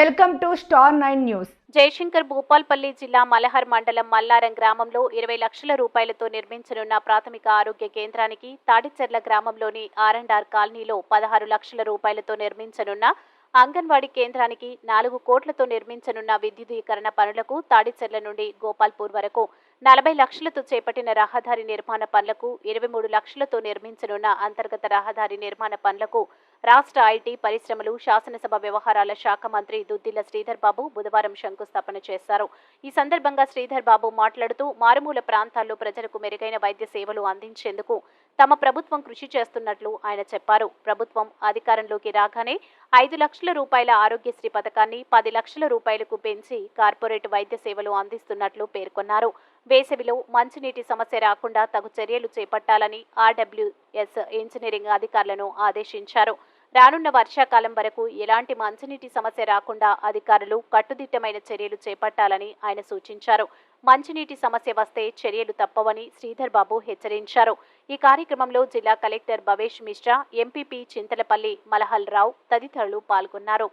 Welcome to star 9 news. Jayashankar Bhupalpalli జిల్లా మలహర్ మండలం మల్లారం గ్రామంలో 20 లక్షల రూపాయలతో నిర్మించనున్న ప్రాథమిక ఆరోగ్య కేంద్రానికి తాడిచెర్ల గ్రామంలోని R&R కాలనీలో 16 లక్షల రూపాయలతో నిర్మించనున్న అంగన్వాడీ కేంద్రానికి 4 కోట్లతో నిర్మించనున్న విద్యుదీకరణ పనులకు తాడిచెర్ల నుండి గోపాల్పూర్ వరకు 40 లక్షలతో చేపట్టిన రహదారి నిర్మాణ పనులకు 23 లక్షలతో నిర్మించనున్న అంతర్గత రహదారి నిర్మాణ పనులకు రాష్ట్ర ఐటీ పరిశ్రమలు శాసనసభ వ్యవహారాల శాఖ మంత్రి దుద్దిల్ల శ్రీధర్ బాబు బుధవారం శంకుస్థాపన చేశారు. ఈ సందర్భంగా శ్రీధర్ బాబు మాట్లాడుతూ మారుమూల ప్రాంతాల్లో ప్రజలకు మెరుగైన వైద్య సేవలు అందించేందుకు తమ ప్రభుత్వం కృషి చేస్తున్నట్లు ఆయన చెప్పారు. ప్రభుత్వం అధికారంలోకి రాగానే 5 లక్షల రూపాయల ఆరోగ్యశ్రీ పథకాన్ని 10 లక్షల రూపాయలకు పెంచి కార్పొరేట్ వైద్య సేవలు అందిస్తున్నట్లు పేర్కొన్నారు. వేసవిలో మంచినీటి సమస్య రాకుండా తగు చర్యలు చేపట్టాలని RWS ఇంజనీరింగ్ అధికారులను ఆదేశించారు. రానున్న వర్షాకాలం వరకు ఎలాంటి మంచినీటి సమస్య రాకుండా అధికారులు కట్టుదిట్టమైన చర్యలు చేపట్టాలని ఆయన సూచించారు. మంచినీటి సమస్య వస్తే చర్యలు తప్పవని శ్రీధర్ బాబు హెచ్చరించారు. ఈ కార్యక్రమంలో జిల్లా కలెక్టర్ భవేష్ మిశ్రా, ఎంపీపీ చింతలపల్లి మలహల్ రావు తదితరులు పాల్గొన్నారు.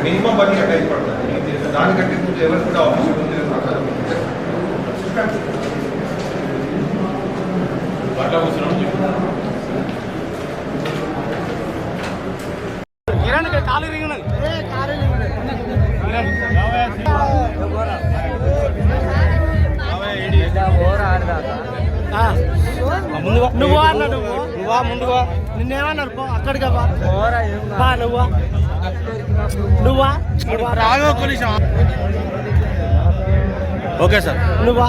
మినిమం బడ్జెట్ టైం పడుతుంది. దానికంటే కొంచెం ఎవరు కూడా ఆఫీస్ నువ్వా ముందుగా నిన్నేమన్నారు అక్కడికి నువ్వా రాగా కొలిసా ఓకే సార్ నువ్వా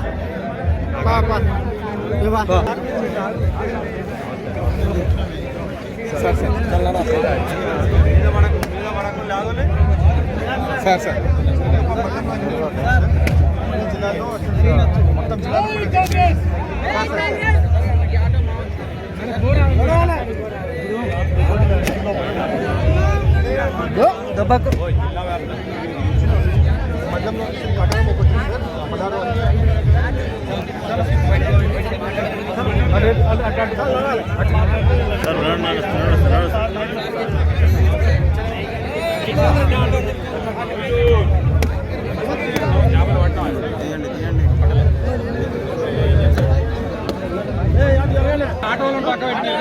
సార్ సార్ మొత్తం దెబ్బకు ఆటోలను పక్క పెట్టి